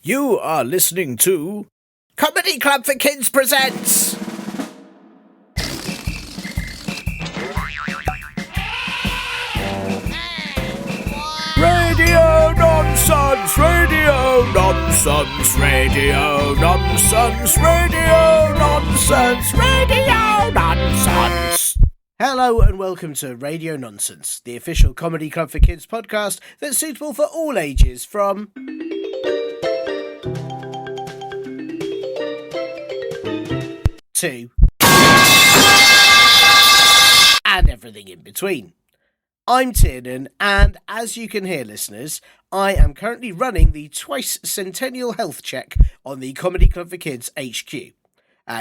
You are listening to Comedy Club for Kids presents Radio Nonsense, Radio Nonsense, Radio Nonsense, Radio Nonsense, Radio Nonsense. Hello and welcome to Radio Nonsense, the official Comedy Club for Kids podcast that's suitable for all ages from... and everything in between. I'm Tiernan, and as you can hear, listeners, I am currently running the twice centennial health check on the Comedy Club for Kids HQ.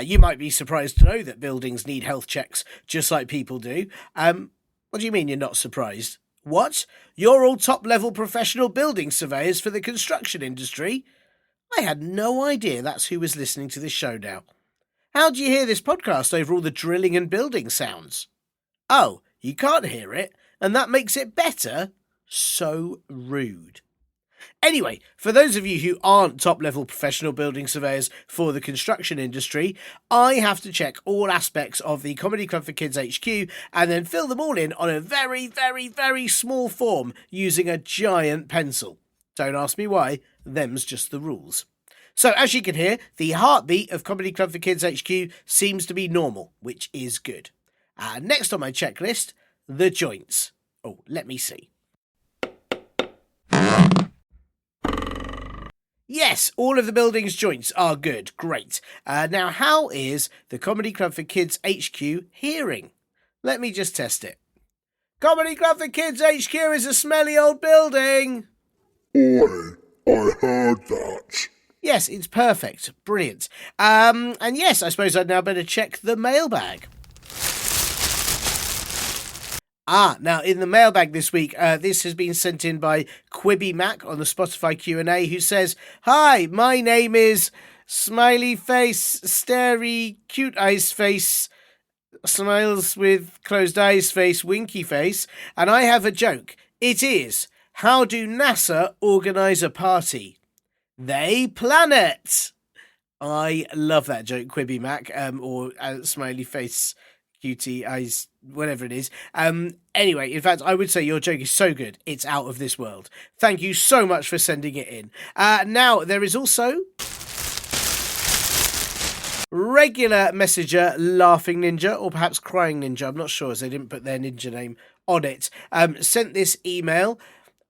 You might be surprised to know that buildings need health checks just like people do. What do you mean you're not surprised? What? You're all top-level professional building surveyors for the construction industry? I had no idea that's who was listening to this show now. How do you hear this podcast over all the drilling and building sounds? Oh, you can't hear it, and that makes it better? So rude. Anyway, for those of you who aren't top-level professional building surveyors for the construction industry, I have to check all aspects of the Comedy Club for Kids HQ and then fill them all in on a very, very, very small form using a giant pencil. Don't ask me why, them's just the rules. So, as you can hear, the heartbeat of Comedy Club for Kids HQ seems to be normal, which is good. Next on my checklist, the joints. Oh, let me see. Yes, all of the building's joints are good. Great. Now, how is the Comedy Club for Kids HQ hearing? Let me just test it. Comedy Club for Kids HQ is a smelly old building. Oi, I heard that. Yes, it's perfect. Brilliant. And yes, I suppose I'd now better check the mailbag. Now in the mailbag this week, this has been sent in by Quibby Mac on the Spotify Q&A, who says, "Hi, my name is Smiley Face, Starey, Cute Eyes Face, Smiles with Closed Eyes Face, Winky Face, and I have a joke. It is, how do NASA organise a party? They plan it." I love that joke, Quibby Mac, or Smiley Face, Cutie Eyes, whatever it is. Anyway, in fact, I would say your joke is so good, it's out of this world. Thank you so much for sending it in. Now, there is also... regular messenger, Laughing Ninja, or perhaps Crying Ninja, I'm not sure, as they didn't put their ninja name on it, sent this email.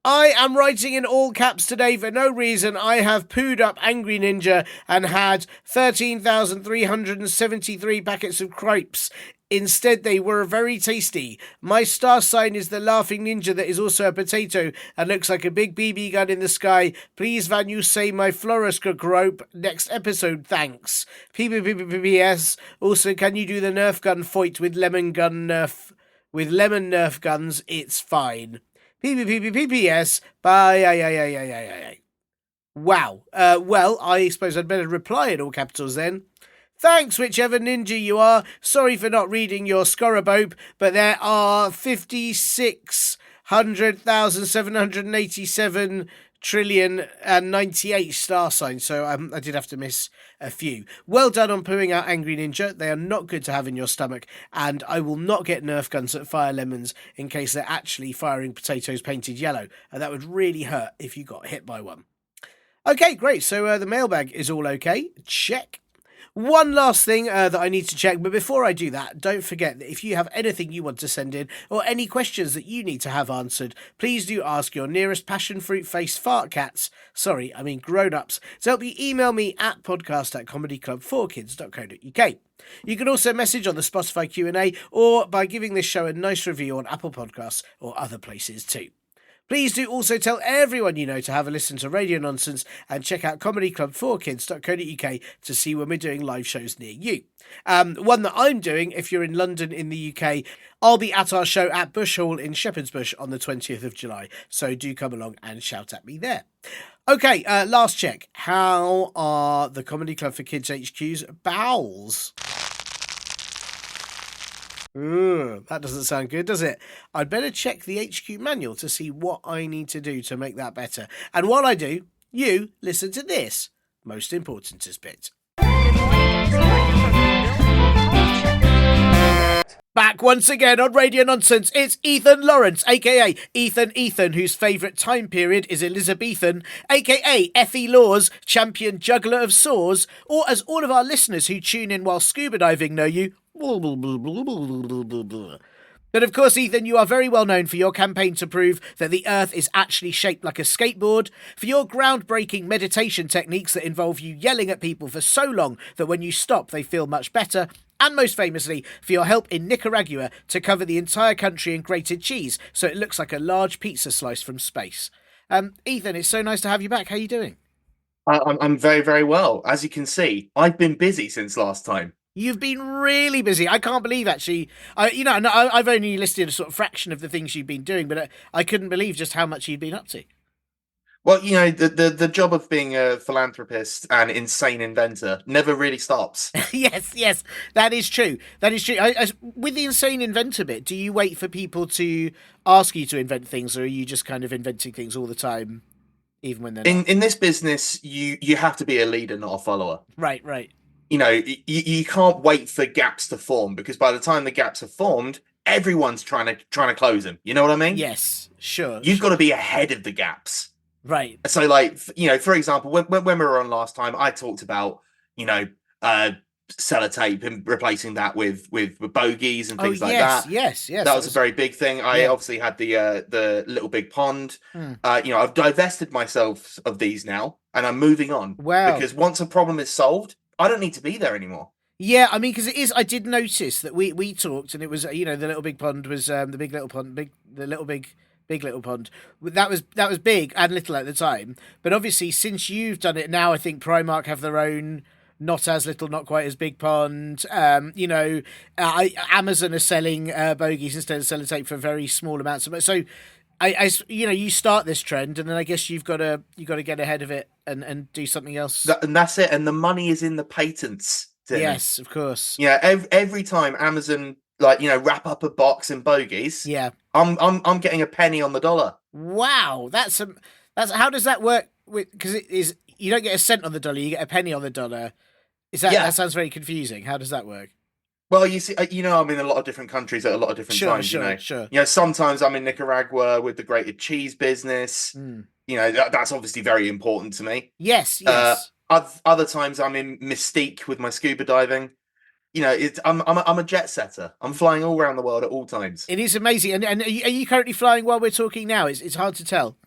"I am writing in all caps today for no reason. I have pooed up Angry Ninja and had 13,373 packets of crepes. Instead, they were very tasty. My star sign is the Laughing Ninja that is also a potato and looks like a big BB gun in the sky. Please, van you say my fluoroscope next episode, thanks. P.P.P.P.S. Also, can you do the Nerf gun fight with lemon Nerf guns? It's fine. P.P.P.P.P.S. Bye. Wow. Well, I suppose I'd better reply in all capitals then. Thanks, whichever ninja you are. Sorry for not reading your scorabope, but there are 56,787 trillion and 98 star signs, so I did have to miss a few. Well done on pooing out Angry Ninja. They are not good to have in your stomach, and I will not get Nerf guns that fire lemons in case they're actually firing potatoes painted yellow, and that would really hurt if you got hit by one. Okay, great. So the mailbag is all okay. Check. One last thing that I need to check, but before I do that, don't forget that if you have anything you want to send in or any questions that you need to have answered, please do ask your nearest passion fruit face fart cats, grown-ups, to help you email me at podcast@comedyclub4kids.co.uk. You can also message on the Spotify Q&A or by giving this show a nice review on Apple Podcasts or other places too. Please do also tell everyone you know to have a listen to Radio Nonsense and check out comedyclub4kids.co.uk to see when we're doing live shows near you. One that I'm doing, if you're in London in the UK, I'll be at our show at Bush Hall in Shepherd's Bush on the 20th of July, so do come along and shout at me there. Okay, last check. How are the Comedy Club for Kids HQ's bowels? That doesn't sound good, does it? I'd better check the HQ manual to see what I need to do to make that better. And while I do, You listen to this. Most important is bit. Back once again on Radio Nonsense, it's Ethan Lawrence, aka Ethan, whose favourite time period is Elizabethan, aka Effie Laws, champion juggler of saws, or as all of our listeners who tune in while scuba diving know you. But of course, Ethan, you are very well known for your campaign to prove that the Earth is actually shaped like a skateboard, for your groundbreaking meditation techniques that involve you yelling at people for so long that when you stop they feel much better, and most famously, for your help in Nicaragua to cover the entire country in grated cheese so it looks like a large pizza slice from space. Ethan, it's so nice to have you back. How are you doing? I'm very, very well. As you can see, I've been busy since last time. You've been really busy. I can't believe, actually. I've only listed a sort of fraction of the things you've been doing, but I couldn't believe just how much you'd been up to. Well, the job of being a philanthropist and insane inventor never really stops. Yes, that is true. That is true. With the insane inventor bit, do you wait for people to ask you to invent things, or are you just kind of inventing things all the time, even when they're not? In this business, you have to be a leader, not a follower. Right. You can't wait for gaps to form, because by the time the gaps are formed, everyone's trying to close them. You know what I mean? Yes, sure. You've got to be ahead of the gaps. Right. So, like, for example, when we were on last time, I talked about, sellotape and replacing that with bogies and things like that. Yes. That was a very big thing. I obviously had the Little Big Pond. I've divested myself of these now, and I'm moving on. Wow. Because once a problem is solved, I don't need to be there anymore. Yeah, I mean, because it is. I did notice that we talked, and it was the Little Big Pond was the Big Little Pond, the Little Big Little Pond. That was big and little at the time. But obviously, since you've done it now, I think Primark have their own not as little, not quite as big pond. Amazon are selling bogies instead of sellotape for very small amounts of. So, you start this trend, and then I guess you've got to get ahead of it and do something else. And that's it. And the money is in the patents. Yes, of course. Yeah, every time Amazon wrap up a box in bogies. Yeah, I'm getting a penny on the dollar. Wow, that's how does that work? Because it is, you don't get a cent on the dollar, you get a penny on the dollar. That sounds very confusing. How does that work? Well, you see, I'm in a lot of different countries at a lot of different times. Sure. Sometimes I'm in Nicaragua with the grated cheese business. That's obviously very important to me. Yes. Other times I'm in Mystique with my scuba diving. I'm a jet setter. I'm flying all around the world at all times. It is amazing. And are you currently flying while we're talking now? It's hard to tell.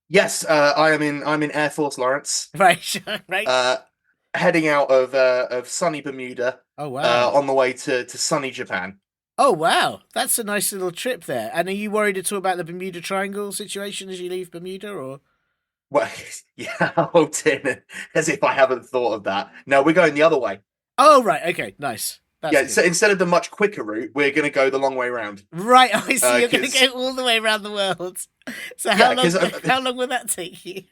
Yes, I'm in Air Force Lawrence. Right. Heading out of sunny Bermuda. Oh wow! On the way to sunny Japan. Oh wow, that's a nice little trip there. And are you worried at all about the Bermuda Triangle situation as you leave Bermuda, or? Well, yeah, Tim, as if I haven't thought of that. No, we're going the other way. Oh right, okay, nice. That's so instead of the much quicker route, we're going to go the long way round. Right, I see. You're going to go all the way around the world. So how long will that take you?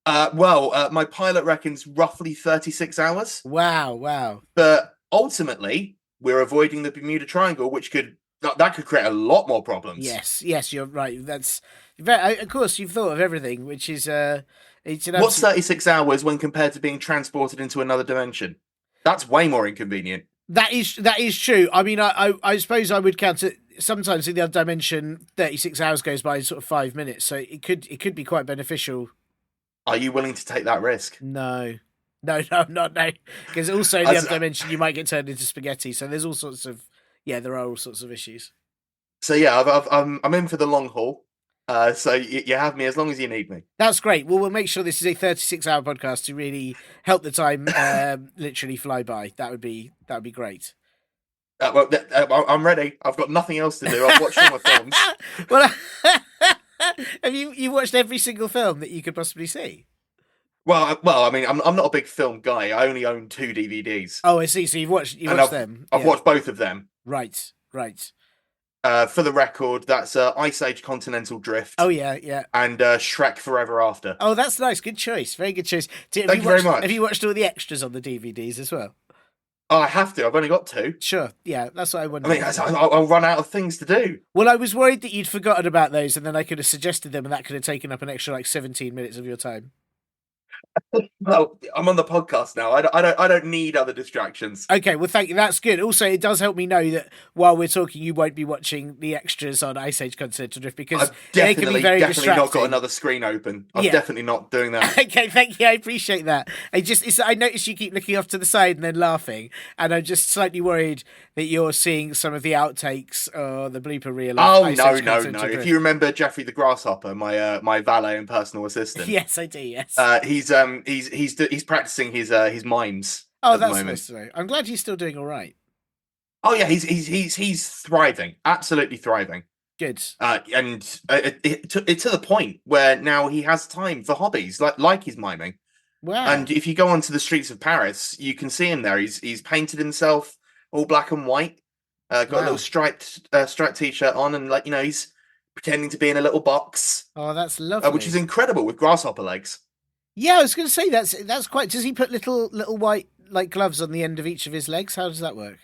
My pilot reckons roughly 36 hours. Wow. But ultimately, we're avoiding the Bermuda Triangle, which could create a lot more problems. Yes, you're right. That's very, of course, you've thought of everything, which is What's 36 hours when compared to being transported into another dimension? That's way more inconvenient. That is true. I mean, I suppose I would count it. Sometimes in the other dimension, 36 hours goes by in sort of 5 minutes, so it could be quite beneficial. Are you willing to take that risk? No, I'm not. No, because also in the other dimension you might get turned into spaghetti. So there's all sorts of there are all sorts of issues. So yeah, I'm in for the long haul. So you have me as long as you need me. That's great. Well, we'll make sure this is a 36-hour podcast to really help the time literally fly by. That would be great. I'm ready. I've got nothing else to do. I've watched all my films. Well, have you watched every single film that you could possibly see? Well, I mean, I'm not a big film guy. I only own 2 DVDs. Oh, I see. So you've watched them. I've watched both of them. Right. For the record, that's Ice Age Continental Drift. Oh, yeah. And Shrek Forever After. Oh, that's nice. Good choice. Very good choice. Thank you very much. Have you watched all the extras on the DVDs as well? Oh, I have to. I've only got 2. Sure. Yeah, that's what I wanted. I mean, I'll run out of things to do. Well, I was worried that you'd forgotten about those, and then I could have suggested them, and that could have taken up an extra 17 minutes of your time. Well, I'm on the podcast now. I don't need other distractions. Okay, well, thank you. That's good. Also, it does help me know that while we're talking, you won't be watching the extras on Ice Age Continental Drift because I've they can be very definitely not got distracting. another screen open. I'm Yeah. definitely not doing that. Okay, thank you. I appreciate that. I notice you keep looking off to the side and then laughing, and I'm just slightly worried that you're seeing some of the outtakes or the blooper reel. Of Oh Ice no, Age no, Continental no! Drift. If you remember Jeffrey the Grasshopper, my valet and personal assistant, Yes, I do. Yes. he's practicing his mimes Oh, at the that's moment. nice to know. I'm glad he's still doing all right. Oh yeah, he's thriving, absolutely thriving. Good. And it's to the point where now he has time for hobbies like his miming. Wow. And if you go onto the streets of Paris, you can see him there. He's painted himself all black and white. Got a little striped t-shirt on, and he's pretending to be in a little box, Oh, that's lovely. which is incredible with grasshopper legs. Yeah, I was going to say that's quite. Does he put little white like gloves on the end of each of his legs? How does that work?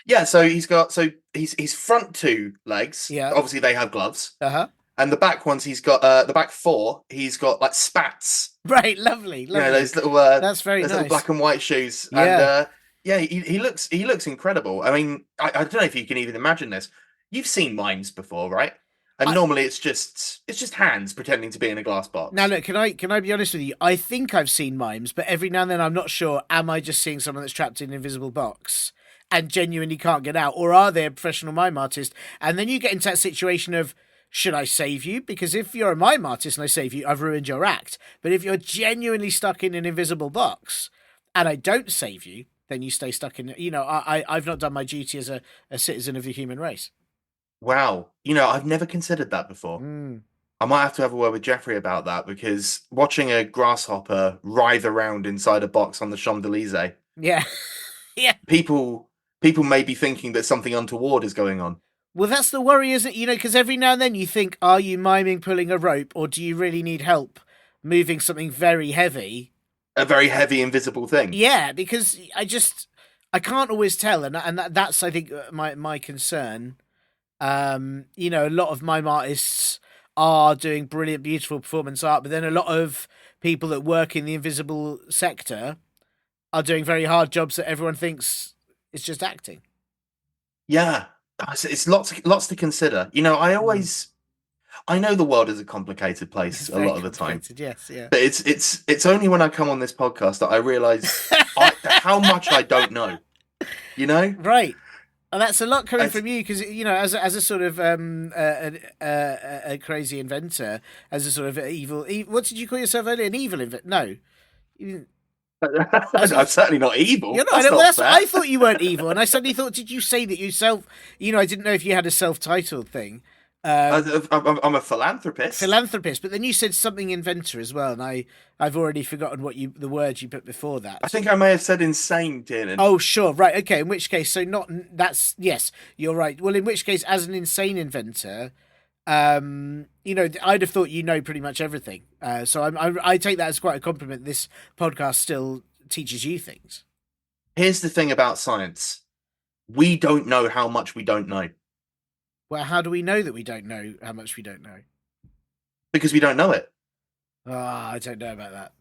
Yeah, so his front two legs. Yeah. Obviously they have gloves, Uh-huh. and the back ones he's got the back four. He's got like spats. Right, lovely. You know, those little That's very those nice. little black and white shoes. Yeah. And yeah, he looks incredible. I mean, I don't know if you can even imagine this. You've seen mimes before, right? And normally it's just hands pretending to be in a glass box. Now look, can I be honest with you? I think I've seen mimes, but every now and then I'm not sure. Am I just seeing someone that's trapped in an invisible box and genuinely can't get out, or are they a professional mime artist? And then you get into that situation of, should I save you? Because if you're a mime artist and I save you, I've ruined your act. But if you're genuinely stuck in an invisible box and I don't save you, then you stay stuck in. I've not done my duty as a citizen of the human race. Wow. I've never considered that before. I might have to have a word with Jeffrey about that, because watching a grasshopper writhe around inside a box on the Champs-Élysées. Yeah. Yeah. People may be thinking that something untoward is going on. Well, that's the worry, isn't it? Because every now and then you think, are you miming pulling a rope, or do you really need help moving something very heavy? A very heavy, invisible thing. Yeah, because I can't always tell, and that's I think my concern. A lot of mime artists are doing brilliant, beautiful performance art, but then a lot of people that work in the invisible sector are doing very hard jobs that everyone thinks is just acting. Yeah, it's lots to consider. I know the world is a complicated place a lot of the time. Yes, yeah. But it's only when I come on this podcast that I realise how much I don't know. Right. And that's a lot coming from you, because as a sort of a crazy inventor, as a sort of evil. What did you call yourself earlier? An evil inventor? No, I'm certainly not evil. You're not. I thought you weren't evil, and I suddenly thought, did you say that yourself? I didn't know if you had a self-titled thing. I'm a philanthropist. But then you said something inventor as well, and I've already forgotten the word you put before that. I think I may have said insane, Tiernan. Oh, sure, right, okay. In which case, yes, you're right. Well, in which case, as an insane inventor, I'd have thought pretty much everything. So I take that as quite a compliment. This podcast still teaches you things. Here's the thing about science: we don't know how much we don't know. Well, how do we know that we don't know how much we don't know? Because we don't know it. I don't know about that.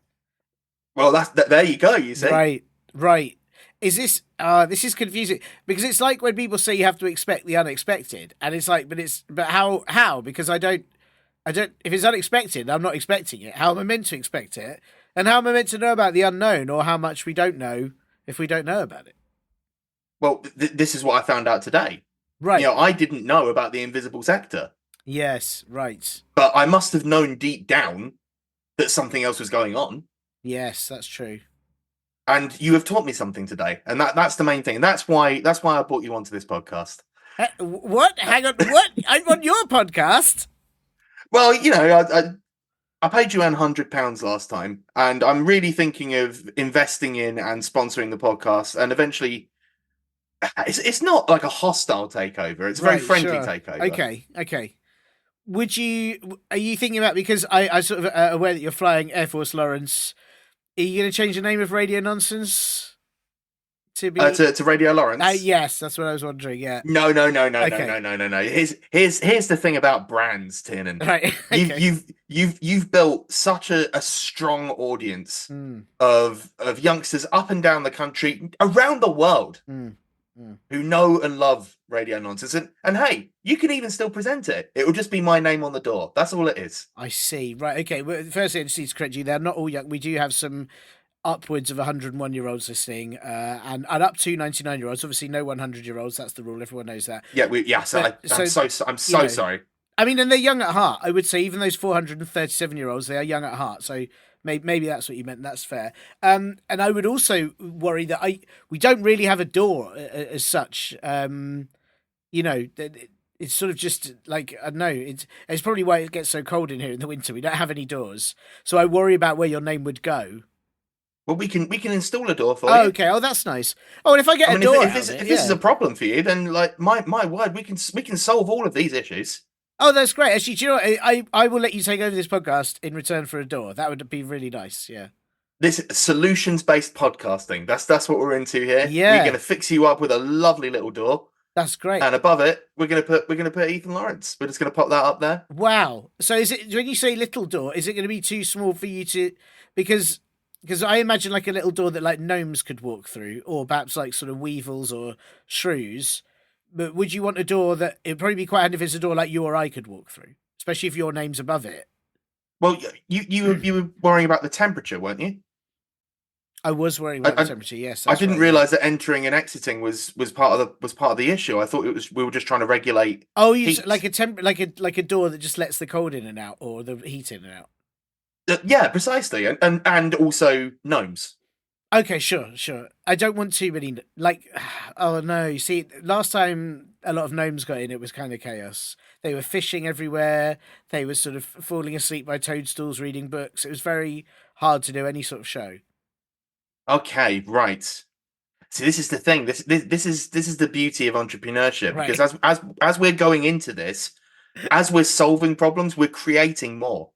Well, there you go. You see, right. Is this? This is confusing, because it's like when people say you have to expect the unexpected, and it's like, but how? Because I don't. If it's unexpected, I'm not expecting it. How am I meant to expect it? And how am I meant to know about the unknown, or how much we don't know if we don't know about it? Well, this is what I found out today. Right. I didn't know about the invisible sector. Yes, right. But I must have known deep down that something else was going on. Yes, that's true. And you have taught me something today, and that's the main thing. And that's why I brought you onto this podcast. What? Hang on. What? I'm on your podcast? Well, I paid you £100 last time, and I'm really thinking of investing in and sponsoring the podcast, and eventually. It's not like a hostile takeover. It's a very friendly takeover. Okay. Are you thinking about, because I sort of aware that you're flying Air Force Lawrence, are you going to change the name of Radio Nonsense To be to Radio Lawrence. yes, that's what I was wondering. Yeah. No. Okay. No. Here's the thing about brands, Tiernan. Right. Okay. You've built such a strong audience Mm, of youngsters up and down the country, around the world, mm, mm. who know and love Radio Nonsense. And hey, you can even still present it. It will just be my name on the door. That's all it is. I see. Right. Okay. Well, firstly, I just need to correct you. They're not all young. We do have some upwards of 101-year-olds listening, and up to 99-year-olds. Obviously, no 100-year-olds. That's the rule. Everyone knows that. Yeah. I'm so sorry. I mean, and they're young at heart. I would say even those 437-year-olds, they are young at heart. So maybe that's what you meant. That's fair. And I would also worry that we don't really have a door as such. It's sort of just like, I don't know. It's probably why it gets so cold in here in the winter. We don't have any doors, so I worry about where your name would go. Well, we can install a door for Oh, you. okay. Oh, that's nice. Oh, and if I get a door, if this is a problem for you, then like my word, we can solve all of these issues. Oh, that's great. Actually, do you know what? I will let you take over this podcast in return for a door. That would be really nice. Yeah. This solutions-based podcasting. That's what we're into here. Yeah. We're going to fix you up with a lovely little door. That's great. And above it, we're gonna put Ethan Lawrence. We're just gonna pop that up there. Wow. So is it, when you say little door, is it going to be too small for you to, because I imagine like a little door that like gnomes could walk through, or perhaps like sort of weevils or shrews. But would you want a door that it'd probably be quite handy if it's a door like you or I could walk through, especially if your name's above it? Well, you were worrying about the temperature, weren't you? I was worrying about the temperature. Yes, I didn't realise that entering and exiting was part of the issue. I thought we were just trying to regulate. Oh, you heat. like a door that just lets the cold in and out, or the heat in and out. Yeah, precisely, and also gnomes. Okay, sure. I don't want too many. Like, oh no! You see, last time a lot of gnomes got in, it was kind of chaos. They were fishing everywhere. They were sort of falling asleep by toadstools, reading books. It was very hard to do any sort of show. Okay, right. See, this is the thing. This is the beauty of entrepreneurship, Right. because as we're going into this, as we're solving problems, we're creating more.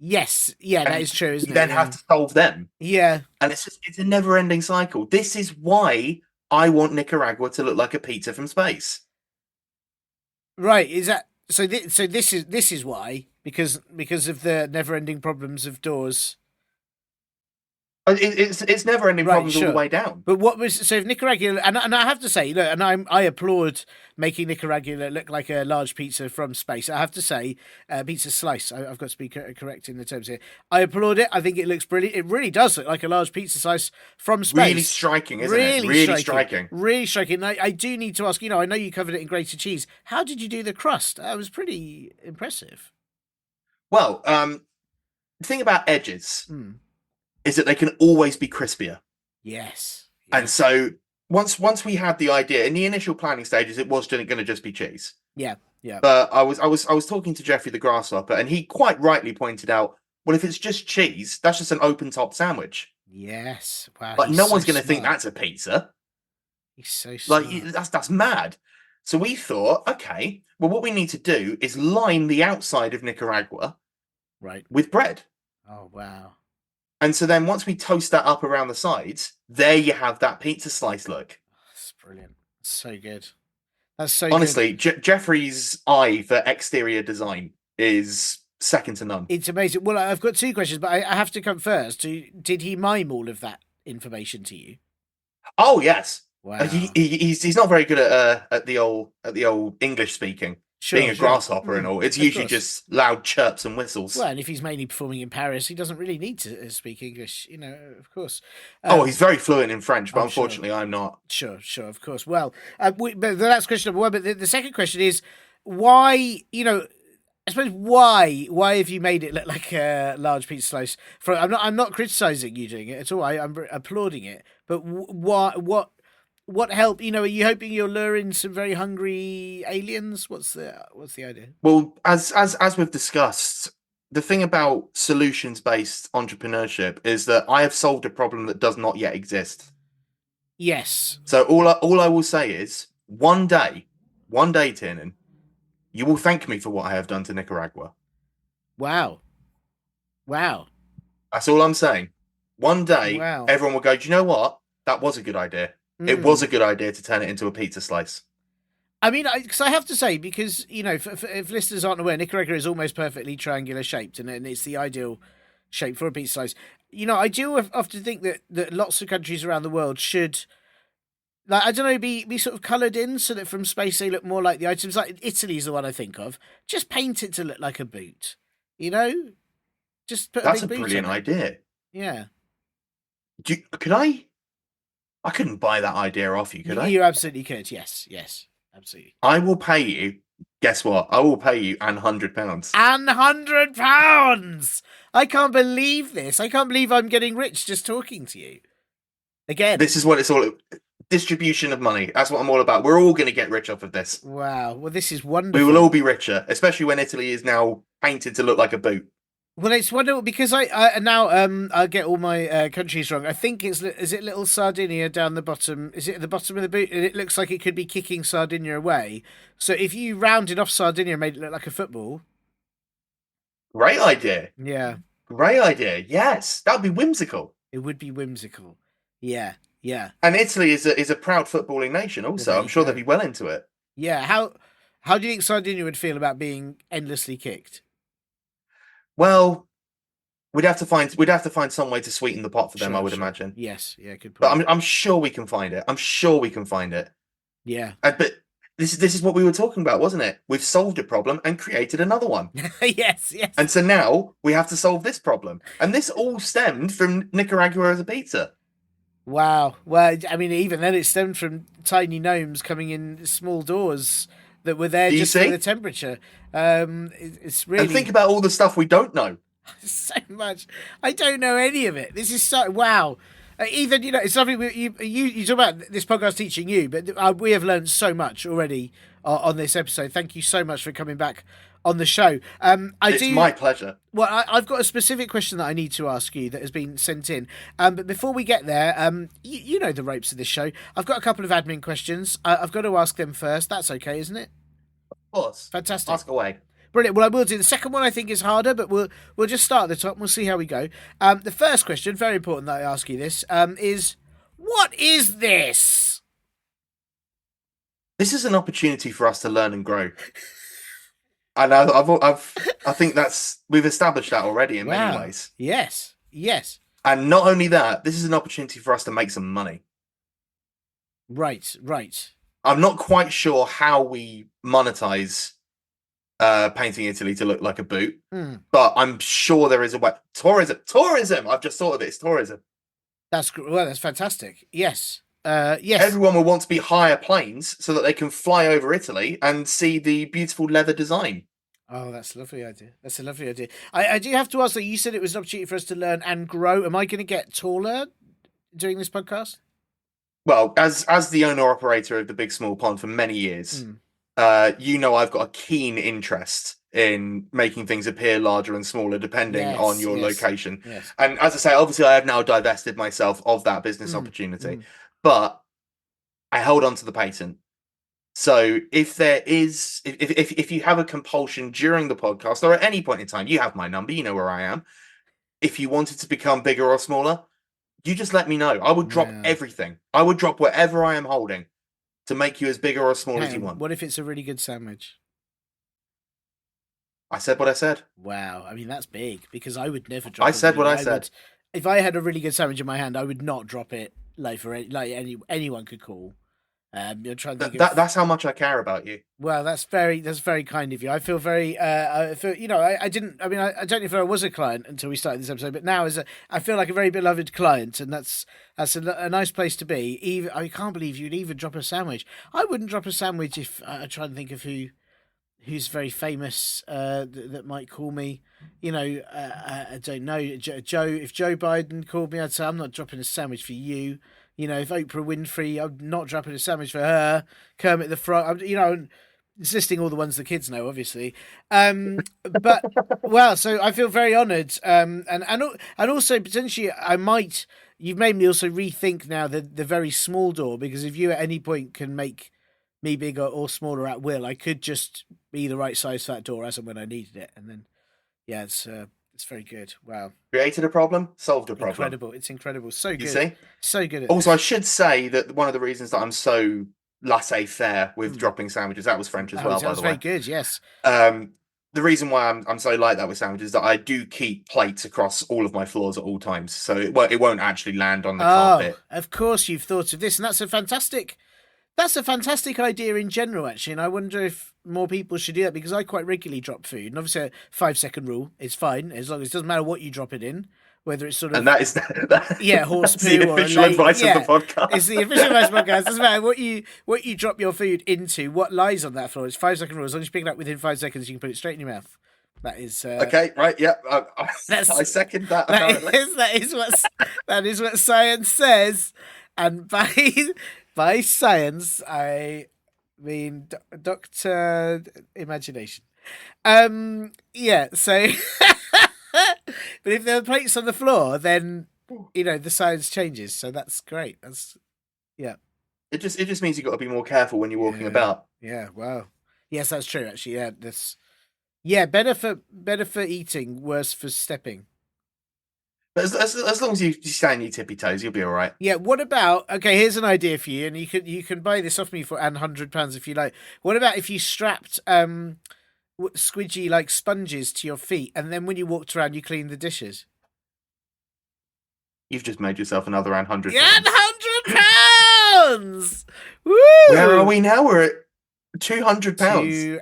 Yes, yeah, that is true, isn't you it? then have to solve them. Yeah. And it's a never-ending cycle. This is why I want Nicaragua to look like a pizza from space. Right. Is that so? This is why, because of the never-ending problems of doors. It's never-ending problems all the way down. But what was so if Nicaragua, and I have to say, look, and I applaud making Nicaragua look like a large pizza from space. I have to say, pizza slice. I've got to be correct in the terms here. I applaud it. I think it looks brilliant. It really does look like a large pizza slice from space. Really striking, isn't it? Really striking. Really striking. I do need to ask. I know you covered it in grated cheese. How did you do the crust? That was pretty impressive. Well, the thing about edges. Is that they can always be crispier. Yes. And so once we had the idea in the initial planning stages, it was going to just be cheese. Yeah. But I was talking to Jeffrey the Grasshopper, and he quite rightly pointed out, well, if it's just cheese, that's just an open top sandwich. Yes. Wow. Like no one's going to think that's a pizza. He's so smart. Like that's mad. So we thought, okay, well, what we need to do is line the outside of Nicaragua, right, with bread. Oh wow. And so then once we toast that up around the sides, there you have that pizza slice look. That's brilliant. So good. That's so honestly, Jeffrey's eye for exterior design is second to none. It's amazing. Well, I've got two questions, but I have to come first. Did he mime all of that information to you? Oh yes. Wow. He's not very good at the old English speaking. Being a grasshopper and all, it's usually just loud chirps and whistles. Well, and if he's mainly performing in Paris, he doesn't really need to speak English, of course. He's very fluent in French, but unfortunately I'm not. Sure, of course. Well, but that's question number one. But the second question is, why, I suppose why have you made it look like a large pizza slice? I'm not criticising you doing it at all. I'm applauding it. But what help? Are you hoping you'll lure in some very hungry aliens? What's the idea? Well, as we've discussed, the thing about solutions-based entrepreneurship is that I have solved a problem that does not yet exist. Yes. So all I will say is one day, Tiernan, you will thank me for what I have done to Nicaragua. Wow. That's all I'm saying. One day, everyone will go, do you know what? That was a good idea. It was a good idea to turn it into a pizza slice. I mean, because I have to say, because, you know, if listeners aren't aware, Nicaragua is almost perfectly triangular shaped, and it's the ideal shape for a pizza slice. You know, I do often think that lots of countries around the world should, like, I don't know, be sort of coloured in so that from space they look more like the items. Like Italy's the one I think of. Just paint it to look like a boot, you know? Just put That's a a big boot brilliant on it. idea. Yeah. Could I? I couldn't buy that idea off you, could I? You absolutely could. Yes, absolutely. I will pay you. Guess what? I will pay you £100. £100! I can't believe this. I can't believe I'm getting rich just talking to you. Again. This is what it's all. Distribution of money. That's what I'm all about. We're all going to get rich off of this. Wow. Well, this is We wonderful. will all be richer, especially when Italy is now painted to look like a boot. Well, it's wonderful because I now I get all my countries wrong. I think is it little Sardinia down the bottom? Is it at the bottom of the boot? And it looks like it could be kicking Sardinia away. So if you rounded off Sardinia and made it look like a football, Great idea. yeah, Great idea. Yes, that would be whimsical. it would be whimsical. Yeah. And Italy is a proud footballing nation. Also, I'm sure they'd be well into it. Yeah. How do you think Sardinia would feel about being endlessly kicked? Well, we'd have to find some way to sweeten the pot for them. I would imagine. Yes. Yeah. Good But point. I'm sure we can find it. I'm sure we can find it. Yeah. But this is what we were talking about, wasn't it? We've solved a problem and created another one. Yes. And so now we have to solve this problem. And this all stemmed from Nicaragua as a pizza. Wow. Well, I mean, even then, it stemmed from tiny gnomes coming in small doors that were there just for the temperature. It's really. And think about all the stuff we don't know. So much. I don't know any of it. This is so wow. Even, you know, it's something you talk about this podcast teaching you, but we have learned so much already on this episode. Thank you so much for coming back on the show. It's my pleasure. Well, I've got a specific question that I need to ask you that has been sent in. But before we get there, you know the ropes of this show. I've got a couple of admin questions. I've got to ask them first. That's okay, isn't it? Of course. Fantastic. Ask away. Brilliant. Well, I will do. The second one I think is harder, but we'll just start at the top and we'll see how we go. The first question, very important that I ask you this, is what is this? This is an opportunity for us to learn and grow. And I think we've established that already in many ways. Yes. And not only that, this is an opportunity for us to make some money. Right. I'm not quite sure how we monetize painting Italy to look like a boot, but I'm sure there is a way. Tourism. I've just thought of it. It's tourism. That's fantastic. Yes. Yes. Everyone will want to be hire planes so that they can fly over Italy and see the beautiful leather design. Oh, that's a lovely idea. I do have to ask that you said it was an opportunity for us to learn and grow. Am I going to get taller doing this podcast? Well, as the owner operator of the Big Small Pond for many years, you know I've got a keen interest in making things appear larger and smaller depending on your location. Yes. And as I say, obviously I have now divested myself of that business opportunity, but I hold on to the patent. So if there is, if you have a compulsion during the podcast or at any point in time, you have my number, you know where I am. If you wanted to become bigger or smaller, you just let me know. I would drop everything. I would drop whatever I am holding to make you as big or as small as you want. What if it's a really good sandwich? I said what I said. Wow. I mean, that's big because I would never drop it. I said what I said. If I had a really good sandwich in my hand, I would not drop it like anyone could call. You're trying to think that's how much I care about you. Well, that's very kind of you. I feel very. I feel, you know, I didn't. I mean, I don't know if I was a client until we started this episode, but now I feel like a very beloved client, and that's a nice place to be. Even I can't believe you'd even drop a sandwich. I wouldn't drop a sandwich if I try and think of who's very famous that might call me. You know, I don't know. Joe. If Joe Biden called me, I'd say I'm not dropping a sandwich for you. You know, if Oprah Winfrey, I'm not dropping a sandwich for her. Kermit the Frog, you know, it's listing all the ones the kids know, obviously. But well, so I feel very honoured, and also potentially you've made me also rethink now the very small door, because if you at any point can make me bigger or smaller at will, I could just be the right size for that door as and when I needed it, and then it's It's very good. Wow. Created a problem, solved a problem. Incredible. It's incredible. So good. You see? So good at Also, this. I should say that one of the reasons that I'm so laissez-faire with dropping sandwiches, that was French as well, by That was the way. very good, yes. The reason why I'm so like that with sandwiches is that I do keep plates across all of my floors at all times, so it won't actually land on the carpet. Of course you've thought of this, and that's a fantastic idea in general, actually, and I wonder if more people should do that, because I quite regularly drop food, and obviously a 5-second rule is fine, as long as it doesn't matter what you drop it in, whether it's sort of... And that is horse that's poo the or official advice of the podcast. It's the official advice of the podcast. It doesn't matter what you drop your food into, what lies on that floor. It's 5-second rule. As long as you pick it up within 5 seconds, you can put it straight in your mouth. That is... okay, right, yeah. I second that, apparently. That is what science says. And by science, I mean Dr. Imagination. Yeah, so... But if there are plates on the floor, then, the science changes. So that's great. Yeah. It just means you've got to be more careful when you're walking about. Yeah, wow. Yes, that's true, actually. Yeah, better for eating, worse for stepping. But as long as you stay on your tippy toes, you'll be all right. Yeah, what about... Okay, here's an idea for you, and you can buy this off me for £100 if you like. What about if you strapped... squidgy like sponges to your feet, and then when you walked around you cleaned the dishes? You've just made yourself another £100. Yeah, £100. Woo! Where are we now? We're at £200.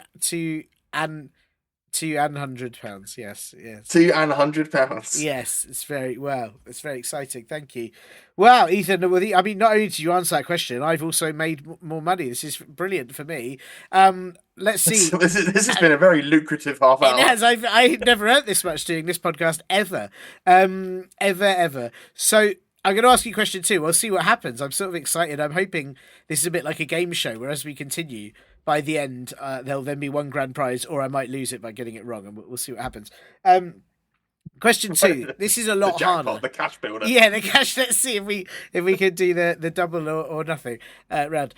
£200. Yes. £200. Yes, it's very exciting. Thank you. Wow, Ethan. I mean, not only did you answer that question, I've also made more money. This is brilliant for me. Let's see. This has been a very lucrative half hour. It has. I've never earned this much doing this podcast ever. Ever. So I'm going to ask you question 2. We'll see what happens. I'm sort of excited. I'm hoping this is a bit like a game show where as we continue, by the end, there'll then be one grand prize, or I might lose it by getting it wrong, and we'll see what happens. Question 2. This is a lot harder. The cash builder. Yeah, the cash. Let's see if we could do the double or nothing round.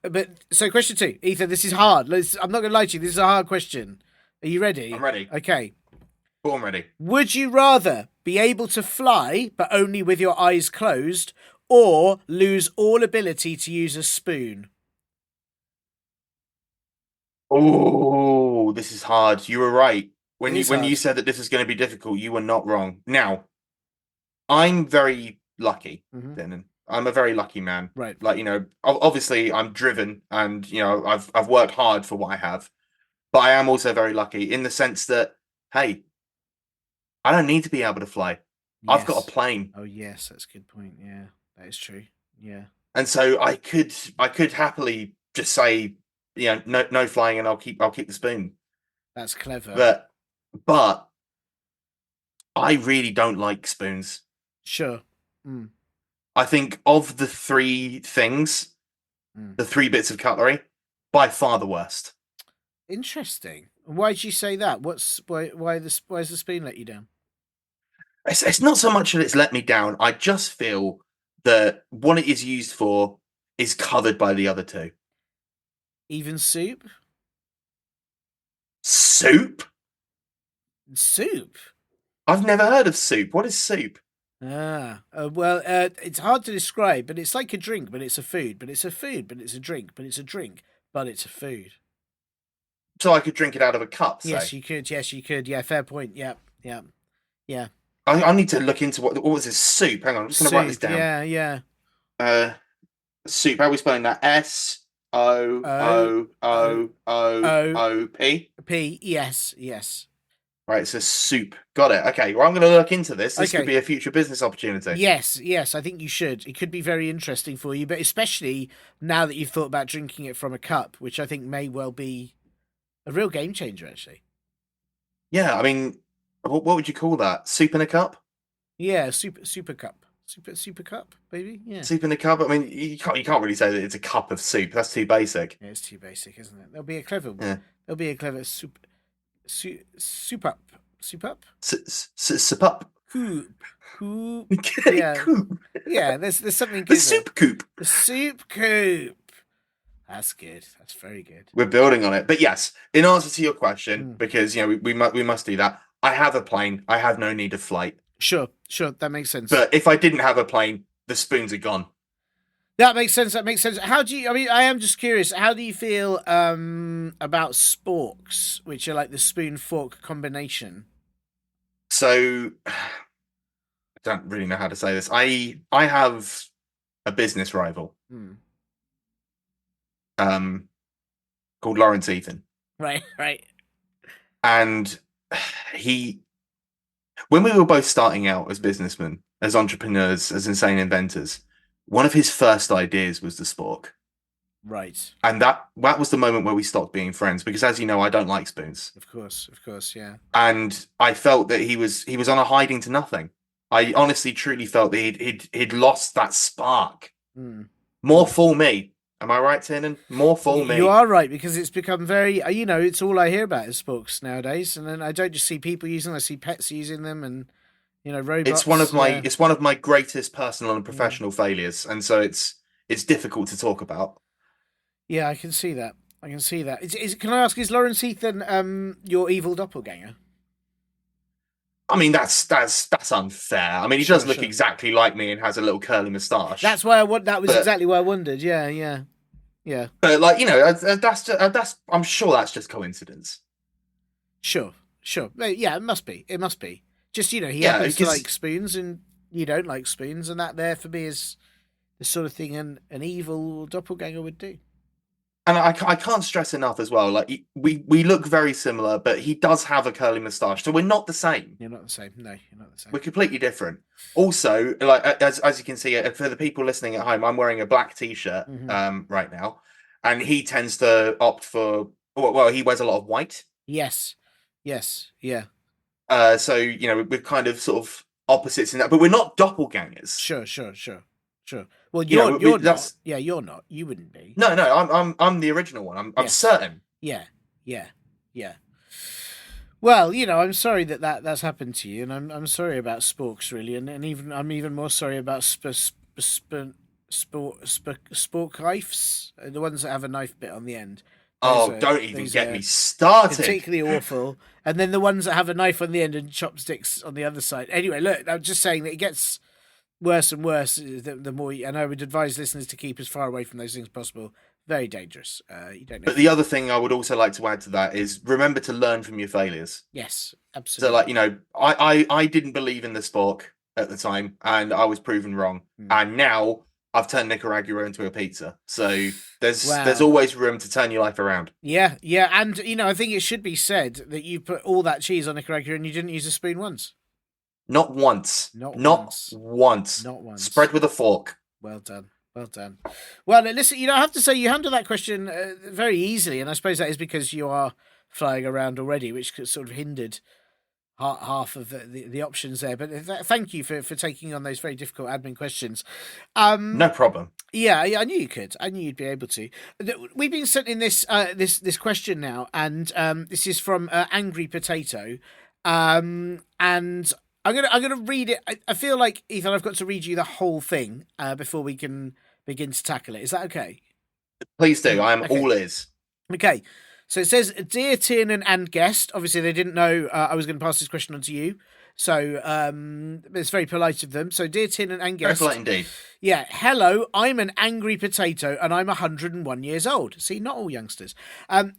But so question 2, Ethan. This is hard. I'm not going to lie to you. This is a hard question. Are you ready? I'm ready. Okay. Oh, I'm ready. Would you rather be able to fly but only with your eyes closed, or lose all ability to use a spoon? Oh, this is hard. You were right. When you hard. said that this is going to be difficult, you were not wrong. Now, I'm very lucky, Denon. I'm a very lucky man. Right. Like, obviously I'm driven and, I've worked hard for what I have. But I am also very lucky in the sense that, hey, I don't need to be able to fly. Yes. I've got a plane. Oh, yes, that's a good point. Yeah, that is true. Yeah. And so I could happily just say, no flying, and I'll keep the spoon. That's clever. But I really don't like spoons. Sure. I think of the 3 things, the 3 bits of cutlery, by far the worst. Interesting. Why did you say that? Why has the spoon let you down? It's not so much that it's let me down. I just feel that what it is used for is covered by the other 2. Even soup? Soup? Soup? I've never heard of soup. What is soup? Well, it's hard to describe, but it's like a drink, but it's a food, but it's a food, but it's a drink, but it's a drink, but it's a food. So I could drink it out of a cup, say? Yes, you could. Yeah, fair point. Yeah. I need to look into what was this soup. Hang on, I'm just going to write this down. Yeah. Soup. How are we spelling that? S-O-O-O-O-O-P? P, yes. Right, so soup. Got it. Okay, well, I'm going to look into this. This could be a future business opportunity. Yes, I think you should. It could be very interesting for you, but especially now that you've thought about drinking it from a cup, which I think may well be a real game changer, actually. Yeah, I mean, what would you call that? Soup in a cup? Yeah, super cup. Super cup, baby. Yeah. Soup in a cup. I mean, you can't really say that it's a cup of soup. That's too basic. Yeah, it's too basic, isn't it? There'll be a clever one. Yeah. There'll be a clever soup up. Soup up. Coop. Yeah. Coop. Yeah, there's something good. The soup coop. The soup coop. That's good. That's very good. We're building on it. But yes, in answer to your question, because we must do that. I have a plane. I have no need of flight. Sure, that makes sense. But if I didn't have a plane, the spoons are gone. That makes sense. How do you? I mean, I am just curious. How do you feel about sporks, which are like the spoon fork combination? So I don't really know how to say this. I have a business rival, called Lawrence Ethan. Right. And when we were both starting out as businessmen, as entrepreneurs, as insane inventors, one of his first ideas was the spork. Right. And that was the moment where we stopped being friends, because, as you know, I don't like spoons. Of course, yeah. And I felt that he was on a hiding to nothing. I honestly, truly felt that he'd lost that spark. More for me. Am I right, Tiernan? More for me. You are right, because it's become very, it's all I hear about is sporks nowadays. And then I don't just see people using them, I see pets using them, and, robots. It's one of my greatest personal and professional failures. And so it's difficult to talk about. Yeah, I can see that. Can I ask, is Lawrence Ethan your evil doppelganger? I mean, that's unfair. I mean, he does look exactly like me and has a little curly moustache. That's why exactly why I wondered. Yeah. But that's I'm sure that's just coincidence. Sure. Yeah, it must be. Just, he happens to like spoons and you don't like spoons, and that there for me is the sort of thing an evil doppelganger would do. And I can't stress enough as well, like, we look very similar, but he does have a curly moustache, so we're not the same. You're not the same. No, you're not the same. We're completely different. Also, like, as you can see, for the people listening at home, I'm wearing a black t-shirt right now, and he tends to opt for, well, he wears a lot of white. Yes, yeah. So, we're kind of sort of opposites in that, but we're not doppelgangers. Sure. Well, you're not. Yeah, you're not. You wouldn't be. No. I'm the original one. I'm certain. Yeah. Well, I'm sorry that's happened to you, and I'm sorry about sporks, really, and I'm even more sorry about spork knives, the ones that have a knife bit on the end. Don't even get me started. Particularly awful. And then the ones that have a knife on the end and chopsticks on the other side. Anyway, look, I'm just saying that it gets worse and worse the more, and I would advise listeners to keep as far away from those things as possible. Very dangerous. You don't know. But the other thing I would also like to add to that is remember to learn from your failures. Yes, absolutely. So, I didn't believe in the spork at the time, and I was proven wrong. And now I've turned Nicaragua into a pizza. So there's always room to turn your life around. Yeah. And, I think it should be said that you put all that cheese on Nicaragua and you didn't use a spoon once. Not once. Not once. Spread with a fork. Well done. Well, listen, I have to say you handled that question very easily, and I suppose that is because you are flying around already, which sort of hindered half of the options there. But thank you for taking on those very difficult admin questions. No problem. Yeah, I knew you could. I knew you'd be able to. We've been sent in this question now, and this is from Angry Potato, and I'm gonna read it. I feel like, Ethan, I've got to read you the whole thing before we can begin to tackle it. Is that okay? Please do. I am all ears. Okay. So it says, "Dear Tiernan and guest," obviously they didn't know I was going to pass this question on to you. So it's very polite of them. So, "Dear Tiernan and guest." Very polite indeed. Yeah. "Hello, I'm an angry potato and I'm 101 years old." See, not all youngsters.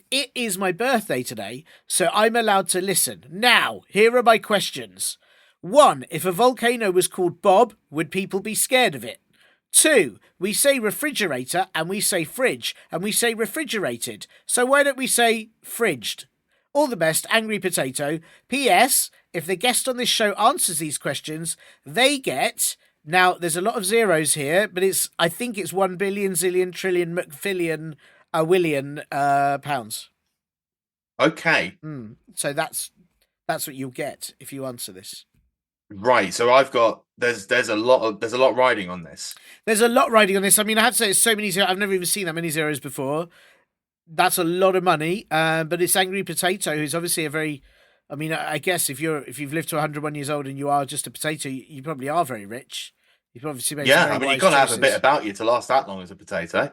"It is my birthday today, so I'm allowed to listen. Now, here are my questions. 1. If a volcano was called Bob, would people be scared of it? 2. We say refrigerator and we say fridge and we say refrigerated. So why don't we say fridged? All the best, Angry Potato. P.S. If the guest on this show answers these questions, they get..." Now, there's a lot of zeros here, but I think it's 1 billion, zillion, trillion, McFillion, willion pounds. Okay. So that's what you'll get if you answer this. Right, so I've got there's a lot riding on this. There's a lot riding on this. I mean, I have to say, it's so many zeros. I've never even seen that many zeros before. That's a lot of money. But it's Angry Potato, who's obviously a very. I mean, I guess if you've lived to 101 years old and you are just a potato, you probably are very rich, He's obviously made Yeah, some I very mean, you've wise got to have a choices. bit about you to last that long as a potato.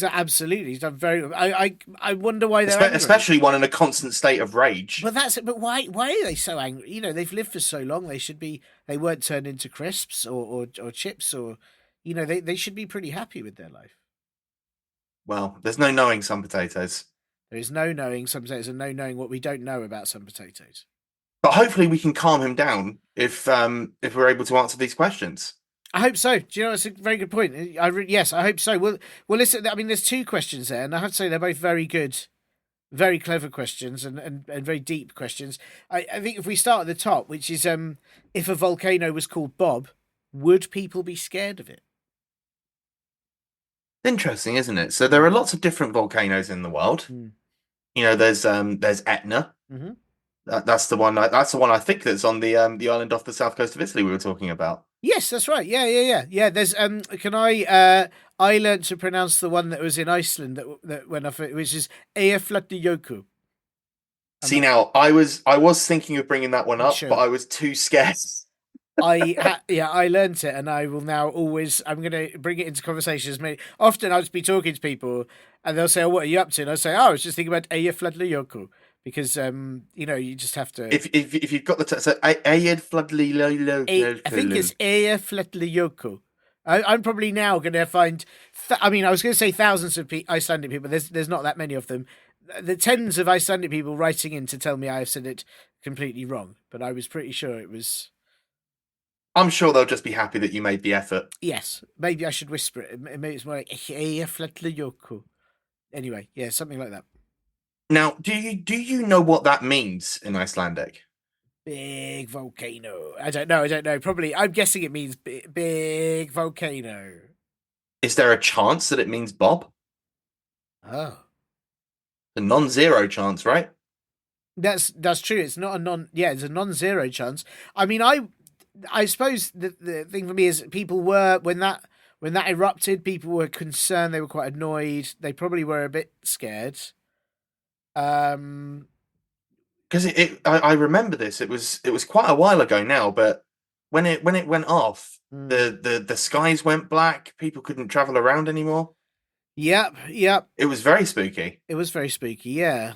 Absolutely, he's done very. I wonder why they're angry. Especially one in a constant state of rage. But that's it. But why are they so angry? You know, they've lived for so long. They should be. They weren't turned into crisps or chips or, you know, they should be pretty happy with their life. Well, there's no knowing some potatoes. There is no knowing some potatoes and no knowing what we don't know about some potatoes. But hopefully we can calm him down if we're able to answer these questions. I hope so. Do you know, it's a very good point. Yes, I hope so. Well, listen. I mean, there's two questions there, and I have to say they're both very good, very clever questions, and very deep questions. I think if we start at the top, which is if a volcano was called Bob, would people be scared of it? Interesting, isn't it? So there are lots of different volcanoes in the world. You know, there's Etna. Mm-hmm. That's the one. That's the one I think that's on the island off the south coast of Italy we were talking about. Yes, that's right. Yeah. There's Can I learned to pronounce the one that was in Iceland that went off, which is Eyjafjallajökull. See, now I was thinking of bringing that one up, Sure. but I was too scared. I learnt it, and I will now always. I'm going to bring it into conversations. Often I'll just be talking to people, and they'll say, "Oh, what are you up to?" And I'll say, "Oh, I was just thinking about Eyjafjallajökull," because you know, you just have to. If you've got the so Eyjafjallajökull. I think it's Eyjafjallajökull. I'm probably now going to find. I mean, I was going to say thousands of Icelandic people. There's not that many of them. The tens of Icelandic people writing in to tell me I have said it completely wrong, but I was pretty sure it was. I'm sure they'll just be happy that you made the effort. Yes, maybe I should whisper it. Maybe it's more like Eyjafjallajökull. Anyway, yeah, something like that. Now, do you know what that means in Icelandic? Big volcano. I don't know. Probably, I'm guessing it means big volcano. Is there a chance that it means Bob? Oh, A non-zero chance, right? that's true. It's not a non. Yeah, it's a non-zero chance. I mean, I suppose the thing for me is people were when that erupted, people were concerned. They were quite annoyed. They probably were a bit scared. Because I remember this. It was quite a while ago now, but when it went off, the skies went black. People couldn't travel around anymore. Yep. It was very spooky. It was very spooky. Yeah.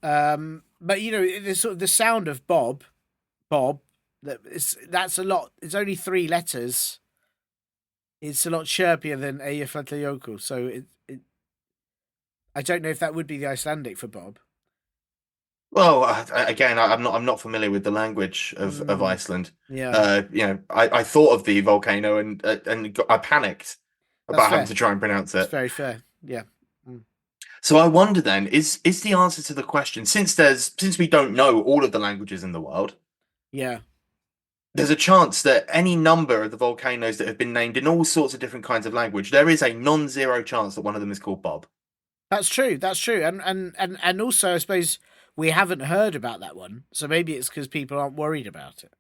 But you know, the sort of the sound of Bob. That's a lot. It's only 3 letters. It's a lot chirpier than Eyjafjallajökull. So I don't know if that would be the Icelandic for Bob. Well, again, I'm not familiar with the language of Iceland. Yeah. You know, I thought of the volcano and I panicked about having to try and pronounce it. That's very fair. Yeah. So I wonder then, is the answer to the question, since we don't know all of the languages in the world, yeah, there's a chance that any number of the volcanoes that have been named in all sorts of different kinds of language, there is a non-zero chance that one of them is called Bob. That's true. And also, I suppose we haven't heard about that one, so maybe it's because people aren't worried about it.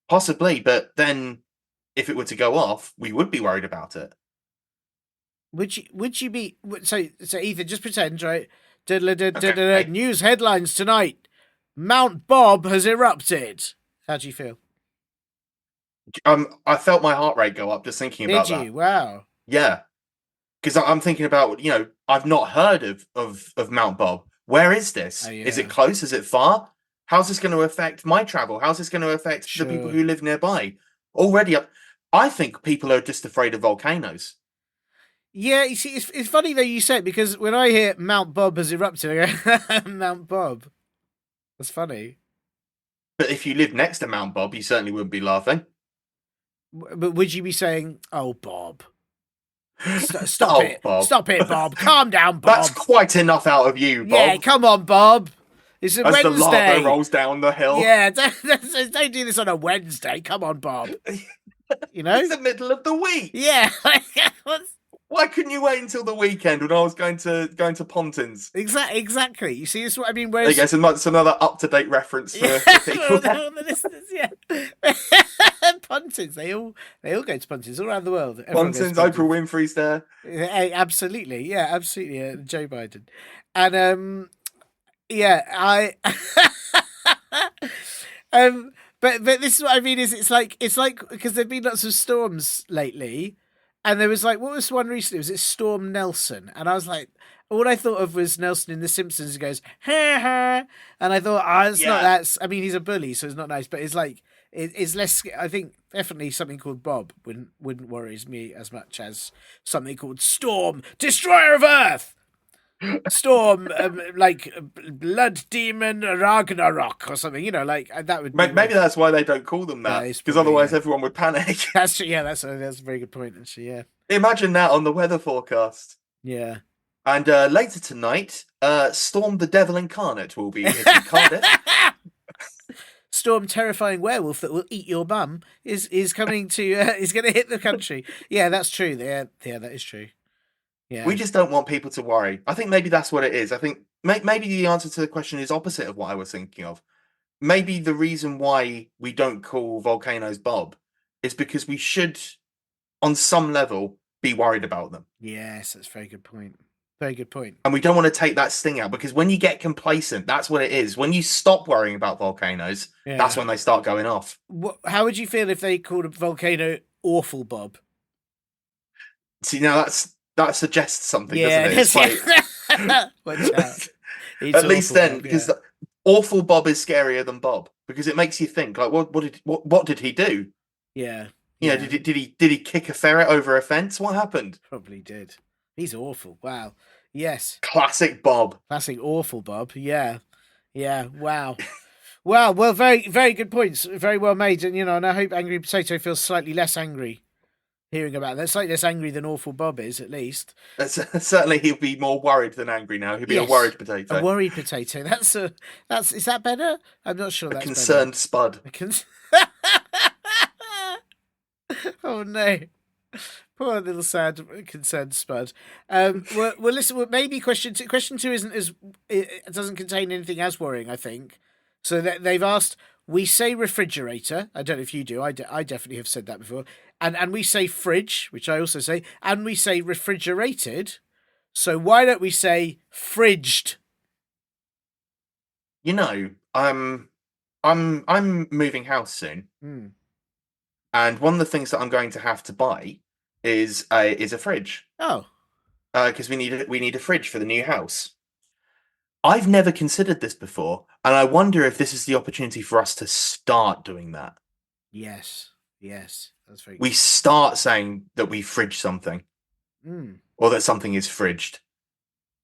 Possibly, but then if it were to go off, we would be worried about it. Would you be so Ethan? Just pretend, right? Okay. News headlines tonight: Mount Bob has erupted. How do you feel? I felt my heart rate go up just thinking about that. Did you? Wow. Yeah, because I'm thinking about, you know, I've not heard of Mount Bob. Where is this? Oh, yeah. Is it close? Is it far? How's this going to affect my travel? How's this going to affect the people who live nearby? Already, I think people are just afraid of volcanoes. Yeah, you see, it's funny though you said, because when I hear Mount Bob has erupted, I go, Mount Bob. That's funny. But if you live next to Mount Bob, you certainly wouldn't be laughing. But would you be saying, "Oh, Bob, stop it, Bob. Stop it, Bob, calm down, Bob"? That's quite enough out of you, Bob. Yeah, come on, Bob. It's a Wednesday. As the lava rolls down the hill. Yeah, don't do this on a Wednesday. Come on, Bob. You know, it's the middle of the week. Yeah. Why couldn't you wait until the weekend when I was going to Pontins? Exactly. You see, this is what I mean. There you go. Some another up-to-date reference for people. the listeners, yeah. Pontins. They all go to Pontins all around the world. Pontins. Oprah Winfrey's there. Absolutely. Yeah, absolutely. Joe Biden. And yeah, But this is what I mean. Is it's like because there've been lots of storms lately, and there was like what was one recently? Was it Storm Nelson? And I was like, all I thought of was Nelson in The Simpsons. He goes ha ha, and I thought, it's not Yeah. that. I mean, he's a bully, so it's not nice. But it's like it's less. I think definitely something called Bob wouldn't worries me as much as something called Storm, Destroyer of Earth. Storm, like Blood Demon Ragnarok or something, like that would. Maybe that's why they don't call them that, because otherwise everyone would panic. That's true. Yeah, that's a very good point. Actually, yeah. Imagine that on the weather forecast. Yeah. And later tonight, Storm the Devil Incarnate will be hitting Cardiff. Storm, terrifying werewolf that will eat your bum is coming to is going to hit the country. Yeah, that's true. Yeah, that is true. Yeah. We just don't want people to worry. I think maybe that's what it is. I think maybe the answer to the question is opposite of what I was thinking of. Maybe the reason why we don't call volcanoes Bob is because we should, on some level, be worried about them. Yes, that's a very good point. Very good point. And we don't want to take that sting out, because when you get complacent, that's what it is. When you stop worrying about volcanoes, that's when they start going off. How would you feel if they called a volcano Awful Bob? See, now that suggests something, doesn't it? Watch out. At least then, Bob, because Awful Bob is scarier than Bob, because it makes you think, like, what did he do? Yeah. Did he kick a ferret over a fence? What happened? Probably did. He's awful. Wow. Yes. Classic Bob. Classic Awful Bob. Yeah. Yeah. Wow. Wow. Well, very, very good points. Very well made. And, and I hope Angry Potato feels slightly less angry hearing about that. Slightly less angry than Awful Bob is, at least. Certainly he'll be more worried than angry now. He'll be a worried potato. A worried potato. Is that better? I'm not sure that's concerned better. Spud. Oh no. Poor little sad concerned Spud. Well, listen. Maybe question two. Question two isn't as it doesn't contain anything as worrying, I think. So they've asked. We say refrigerator. I don't know if you do. I definitely have said that before. And we say fridge, which I also say, and we say refrigerated. So why don't we say fridged? I'm moving house soon, Mm. and one of the things that I'm going to have to buy is a fridge. Oh, because we need a fridge for the new house. I've never considered this before, and I wonder if this is the opportunity for us to start doing that. Yes, that's very good. We start saying that we fridge something, or that something is fridged,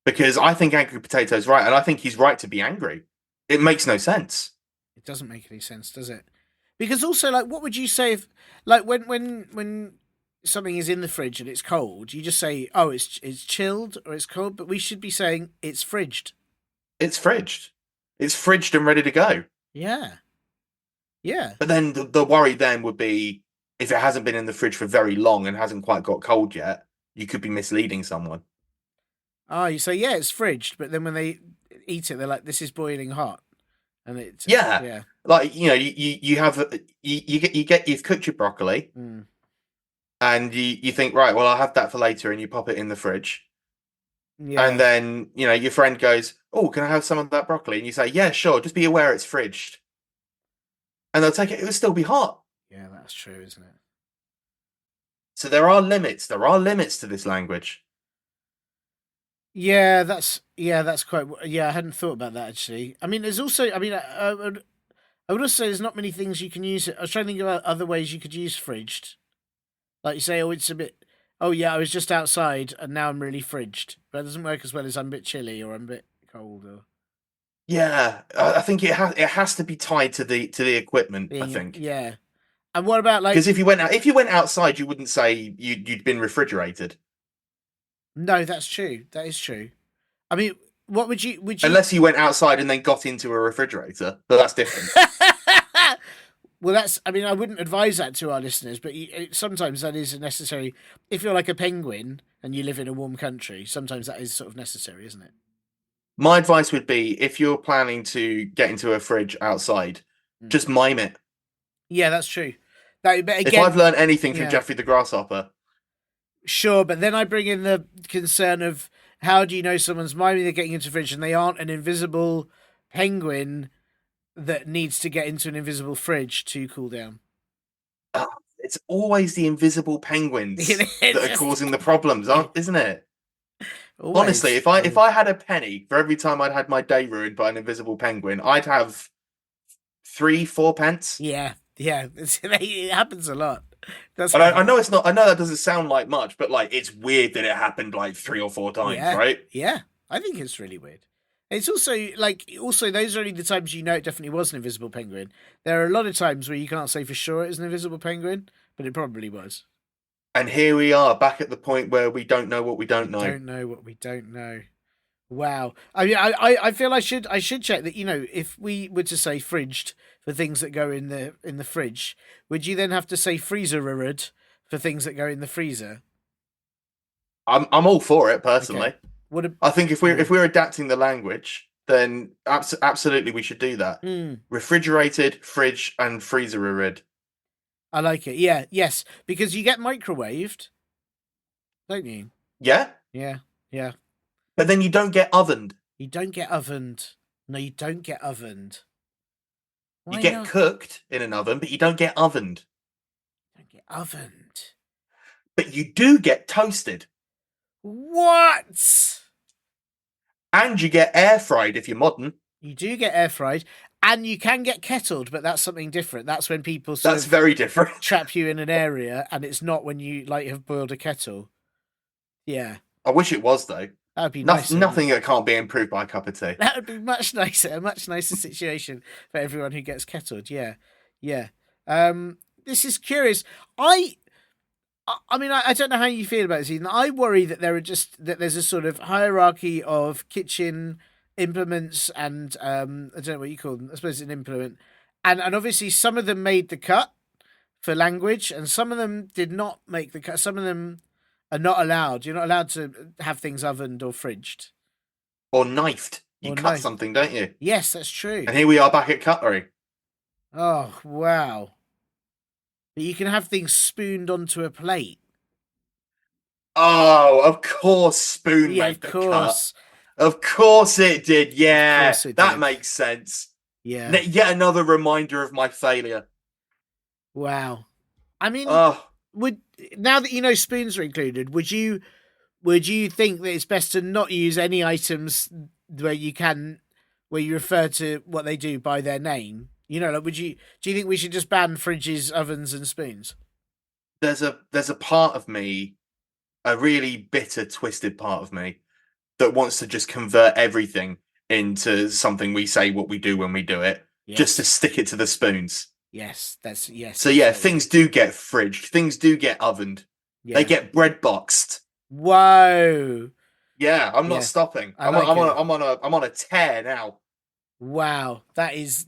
because I think Angry Potato's right, and I think he's right to be angry. It makes no sense. It doesn't make any sense, does it? Because also, like, what would you say if, like, when something is in the fridge and it's cold, you just say, oh, it's chilled or it's cold, but we should be saying it's fridged. It's fridged. It's fridged and ready to go. Yeah. But then the worry then would be, if it hasn't been in the fridge for very long and hasn't quite got cold yet, you could be misleading someone. Oh, you say, yeah, it's fridged, but then when they eat it, they're like, this is boiling hot. And it's like, you have you've cooked your broccoli, and you think, right, well, I'll have that for later, and you pop it in the fridge. Yeah. And then, your friend goes, oh, can I have some of that broccoli? And you say, yeah, sure, just be aware it's fridged. And they'll take it, it'll still be hot. Yeah, that's true, isn't it? So there are limits. There are limits to this language. Yeah, that's quite. Yeah, I hadn't thought about that actually. I mean, there's also. I mean, I would also say there's not many things you can use it. I was trying to think about other ways you could use fridged. Like you say, oh, it's a bit. Oh yeah, I was just outside and now I'm really fridged. But it doesn't work as well as I'm a bit chilly or I'm a bit cold. Or yeah, I think it has to be tied to the equipment. I think. Yeah. And what about like? Because if you went outside, you wouldn't say you'd been refrigerated. No, that's true. That is true. I mean, what would you unless you went outside and then got into a refrigerator, but that's different. Well, I mean, I wouldn't advise that to our listeners, but sometimes that is necessary. If you're like a penguin and you live in a warm country, sometimes that is sort of necessary, isn't it? My advice would be, if you're planning to get into a fridge outside, just mime it. Yeah, that's true. But again, if I've learned anything from Geoffrey the Grasshopper. Sure, but then I bring in the concern of, how do you know someone's miming they're getting into a fridge and they aren't an invisible penguin that needs to get into an invisible fridge to cool down? It's always the invisible penguins It that is are causing the problems, isn't it? always. Honestly, if I had a penny for every time I'd had my day ruined by an invisible penguin, I'd have 3-4 pence. Yeah, it happens a lot. That's And I know it's not. I know that doesn't sound like much, but like it's weird that it happened like 3 or 4 times, right? Yeah, I think it's really weird. It's also those are only the times you know it definitely was an invisible penguin. There are a lot of times where you can't say for sure it was an invisible penguin, but it probably was. And here we are back at the point where we don't know what we don't know. Don't know what we don't know. Wow. I mean, I feel I should check that. If we were to say fridged for things that go in the fridge, would you then have to say freezer for things that go in the freezer? I'm all for it personally. Okay. I think if we're adapting the language, then absolutely we should do that. Refrigerated, fridge, and freezer. I like it. Yeah, yes, because you get microwaved, don't you? Yeah. Yeah. But then you don't get ovened. You don't get ovened. No, you don't get ovened. You get cooked in an oven, but you don't get ovened. Don't get ovened. But you do get toasted. What? And you get air fried if you're modern. You do get air fried, and you can get kettled, but that's something different. That's when people That's very different. trap you in an area, and it's not when you have boiled a kettle. Yeah. I wish it was though. That would be nothing that can't be improved by a cup of tea. That would be much nicer, a much nicer situation for everyone who gets kettled. Yeah. This is curious. I mean, I don't know how you feel about this, Ethan. I worry that there's a sort of hierarchy of kitchen implements and I don't know what you call them. I suppose it's an implement, and obviously some of them made the cut for language, and some of them did not make the cut. Some of them are not allowed. You're not allowed to have things ovened or fridged or knifed. You cut something, don't you? Yes, that's true. And here we are back at cutlery. Oh wow! But you can have things spooned onto a plate. Oh, of course, spoon made the cut. Of course it did. Yeah, that makes sense. Yeah. Yet another reminder of my failure. Wow. I mean, now that you know spoons are included, would you think that it's best to not use any items where you refer to what they do by their name? Do you think we should just ban fridges, ovens, and spoons? There's a part of me, a really bitter, twisted part of me, that wants to just convert everything into something we say what we do when we do it, just to stick it to the spoons. Yes. So yeah, things do get fridged, things do get ovened, they get bread boxed. Whoa! Yeah, I'm not stopping. I'm on a tear now. Wow, that is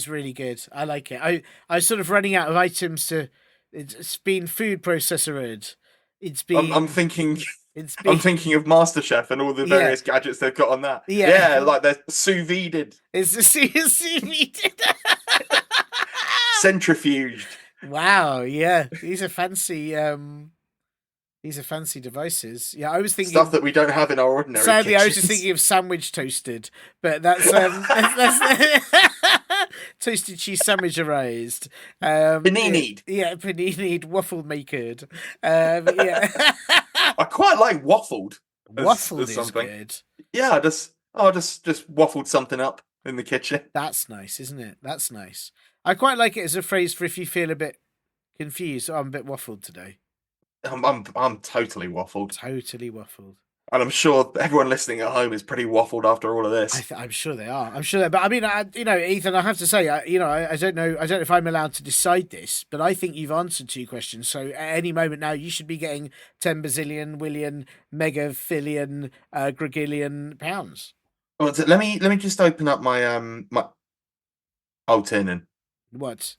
really good. I like it. I was sort of running out of items to. It's been food processor. It's been. I'm thinking of MasterChef and all the various gadgets they've got on that. Yeah, like they're sous vide. It's the sous vide. Centrifuged. Wow, yeah, these are fancy. These are fancy devices. Yeah, I was thinking stuff that we don't have in our ordinary. Sadly, kitchens. I was just thinking of sandwich toasted, but that's toasted cheese sandwich arranged. Panini. Yeah, panini waffle makered. Yeah, I quite like waffled. Waffled is good. Yeah, I just waffled something up in the kitchen. That's nice, isn't it? That's nice. I quite like it as a phrase for if you feel a bit confused. I'm a bit waffled today. I'm totally waffled. Totally waffled. And I'm sure everyone listening at home is pretty waffled after all of this. I'm sure they are. But I mean, Ethan, I have to say, I don't know if I'm allowed to decide this, but I think you've answered 2 questions. So at any moment now, you should be getting 10 bazillion, willion, megaphillion, gregillion pounds. Well, let me just open up my my. Oh, Tiernan. What?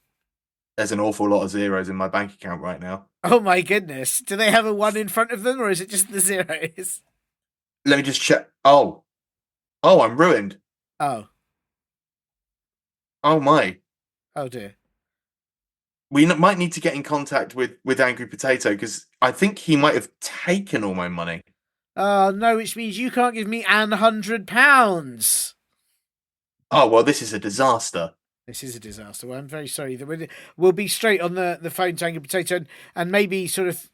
There's an awful lot of zeros in my bank account right now. Oh my goodness. Do they have a 1 in front of them, or is it just the zeros? Let me just check. Oh, I'm ruined. Oh my. Oh dear. We might need to get in contact with Angry Potato, because I think he might have taken all my money. Oh no, which means you can't give me £100. Oh, well, this is a disaster. This is a disaster. Well, I'm very sorry. We'll be straight on the phone to Angry Potato and maybe sort of.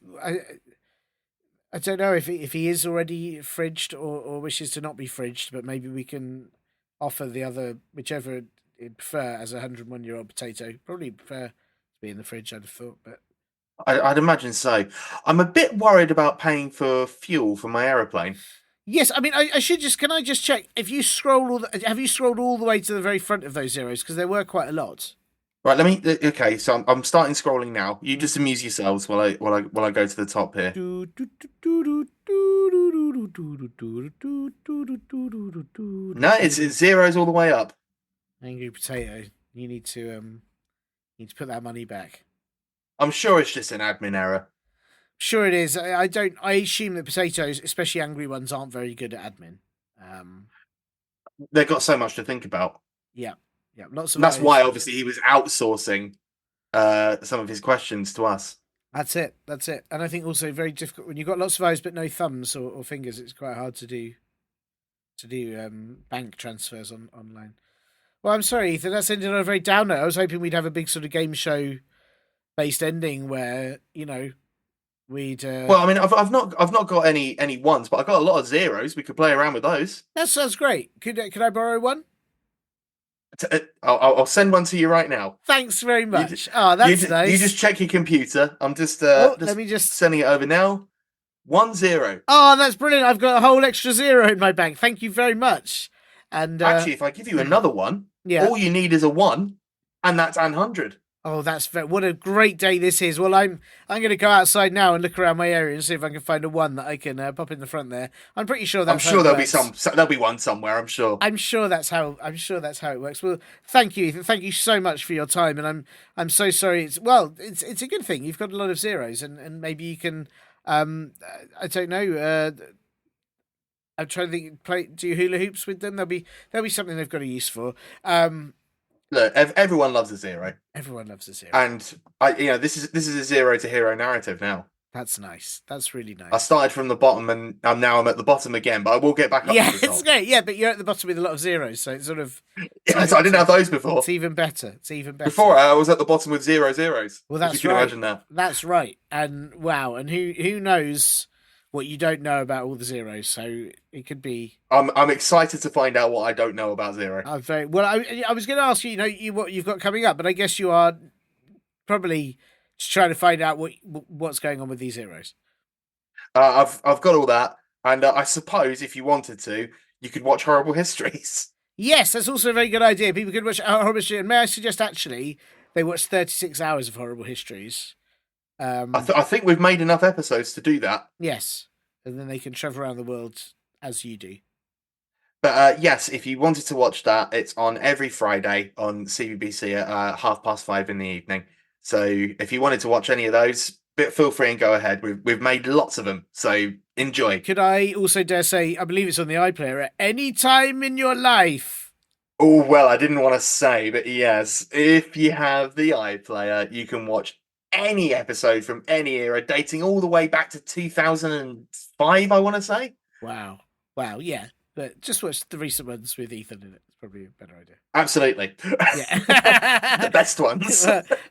I don't know if he is already fridged or wishes to not be fridged, but maybe we can offer the other, whichever he'd prefer, as a 101-year-old potato. Probably prefer to be in the fridge, I'd have thought, but. I'd imagine so. I'm a bit worried about paying for fuel for my aeroplane. Yes, I mean, I should just. Can I just check if you scroll have you scrolled all the way to the very front of those zeros, because there were quite a lot. Right, let me. Okay, so I'm starting scrolling now. You just amuse yourselves while I go to the top here. No, it's zeros all the way up. Angry Potato, you need to put that money back. I'm sure it's just an admin error. Sure it is. I assume that potatoes, especially angry ones, aren't very good at admin. They've got so much to think about. Yeah, lots of. That's why, obviously, he was outsourcing some of his questions to us. That's it. And I think also very difficult when you've got lots of eyes but no thumbs or fingers. It's quite hard to do bank transfers online. Well, I'm sorry, Ethan. That's ended on a very down note. I was hoping we'd have a big sort of game show based ending where we'd. Well, I mean, I've not got any ones, but I've got a lot of zeros. We could play around with those. That sounds great. Could I borrow one? I'll send one to you right now. Thanks very much. That's nice. You just check your computer. I'm just let me just sending it over now. 10. Oh, that's brilliant. I've got a whole extra zero in my bank. Thank you very much. And actually, if I give you another one, all you need is a 1, and that's 100. Oh, what a great day this is. Well, I'm going to go outside now and look around my area and see if I can find a 1 that I can pop in the front there. I'm pretty sure that's. There'll be one somewhere. I'm sure. I'm sure that's how it works. Well, thank you, Ethan. Thank you so much for your time, and I'm so sorry. It's a good thing you've got a lot of zeros, and maybe you can. I don't know. I'm trying to think. Do hula hoops with them? There'll be something they've got a use for. Look, everyone loves a zero. Everyone loves a zero, and this is a zero to hero narrative now. That's nice. That's really nice. I started from the bottom, and now I'm at the bottom again. But I will get back up. Yeah, to the top. It's great. Yeah, but you're at the bottom with a lot of zeros, so it's sort of. So I didn't have those before. It's even better. Before I was at the bottom with 0 zeros. Well, that's you can right. Imagine that. That's right. And wow, and who knows what you don't know about all the zeros? So it could be. I'm excited to find out what I don't know about zero. I'm very well. I was going to ask you, what you've got coming up, but I guess you are probably just trying to find out what's going on with these zeros. I've got all that, and I suppose if you wanted to, you could watch Horrible Histories. Yes, that's also a very good idea. People could watch Horrible Histories. And may I suggest actually they watch 36 hours of Horrible Histories. I think we've made enough episodes to do that. Yes, and then they can travel around the world as you do. But yes, if you wanted to watch that, it's on every Friday on CBBC at 5:30 in the evening. So if you wanted to watch any of those, feel free and go ahead. We've made lots of them, so enjoy. Could I also dare say, I believe it's on the iPlayer at any time in your life? Oh, well, I didn't want to say, but yes, if you have the iPlayer, you can watch any episode from any era, dating all the way back to 2005, I want to say. Wow, yeah. But just watch the recent ones with Ethan in it. It's probably a better idea. Absolutely. Yeah. The best ones.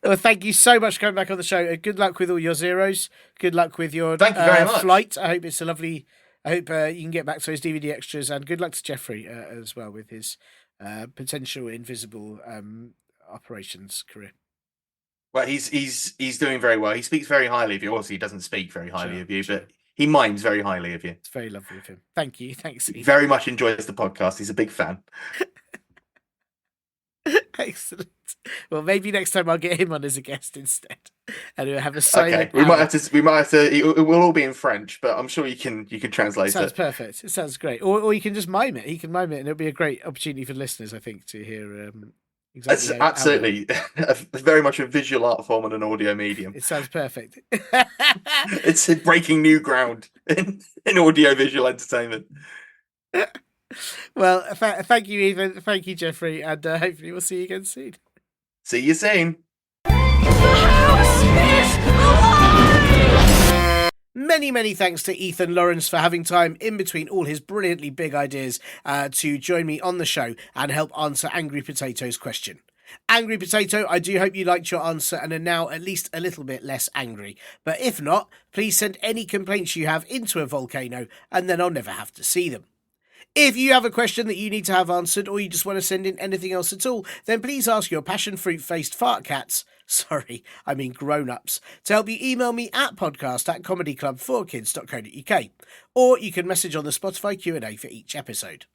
Well, thank you so much for coming back on the show. Good luck with all your zeros. Good luck with your thank you very much. Flight. I hope it's a lovely... I hope you can get back to his DVD extras. And good luck to Jeffrey as well with his potential invisible operations career. Well, he's doing very well. He speaks very highly of you. Obviously, he doesn't speak very highly of you, but he mimes very highly of you. It's very lovely of him. Thank you. Thanks. He very much enjoys the podcast. He's a big fan. Excellent. Well, maybe next time I'll get him on as a guest instead, and we'll have a silent. Okay, we might have to. It will all be in French, but I'm sure you can translate it. Sounds perfect. It sounds great. Or you can just mime it. He can mime it, and it'll be a great opportunity for listeners, I think, to hear. Exactly. Absolutely, very much a visual art form and an audio medium. It sounds perfect. It's breaking new ground in audio visual entertainment. Well, thank you, Ethan. Thank you, Jeffrey, and hopefully we'll see you again soon. See you soon. Many thanks to Ethan Lawrence for having time in between all his brilliantly big ideas to join me on the show and help answer Angry Potato's question. Angry Potato, I do hope you liked your answer and are now at least a little bit less angry. But if not, please send any complaints you have into a volcano and then I'll never have to see them. If you have a question that you need to have answered or you just want to send in anything else at all, then please ask your passion fruit-faced fart cats, grown-ups, to help you email me at podcast@comedyclub4kids.co.uk, or you can message on the Spotify Q&A for each episode.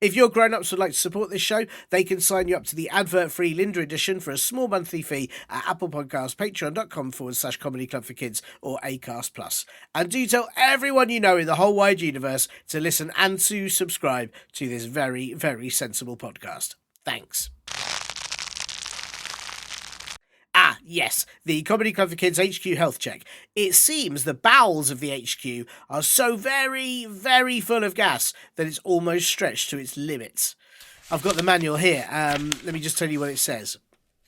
If your grown-ups would like to support this show, they can sign you up to the advert-free Linda edition for a small monthly fee at Apple Podcasts, patreon.com/Comedy Club for Kids or Acast Plus. And do tell everyone you know in the whole wide universe to listen and to subscribe to this very, very sensible podcast. Thanks. Yes, the Comedy Club for Kids HQ health check. It seems the bowels of the HQ are so very, very full of gas that it's almost stretched to its limits. I've got the manual here. Let me just tell you what it says.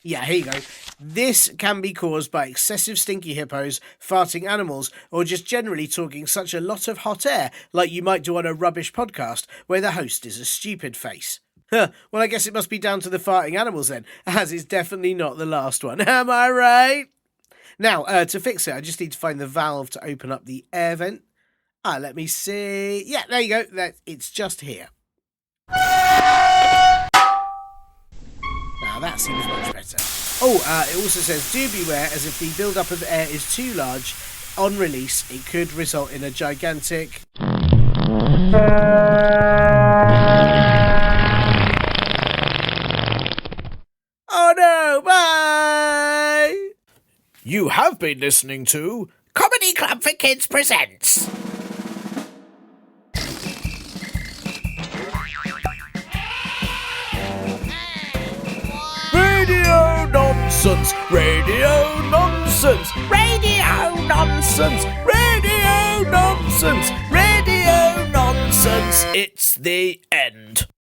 Yeah, here you go. This can be caused by excessive stinky hippos, farting animals, or just generally talking such a lot of hot air like you might do on a rubbish podcast where the host is a stupid face. Well, I guess it must be down to the farting animals then, as it's definitely not the last one. Am I right? Now, to fix it, I just need to find the valve to open up the air vent. Let me see. Yeah, there you go. It's just here. Now, that seems much better. It also says, do beware, as if the build-up of air is too large, on release, it could result in a gigantic... Oh no, bye! You have been listening to Comedy Club for Kids Presents. Radio nonsense, radio nonsense, radio nonsense, radio nonsense, radio nonsense. It's the end.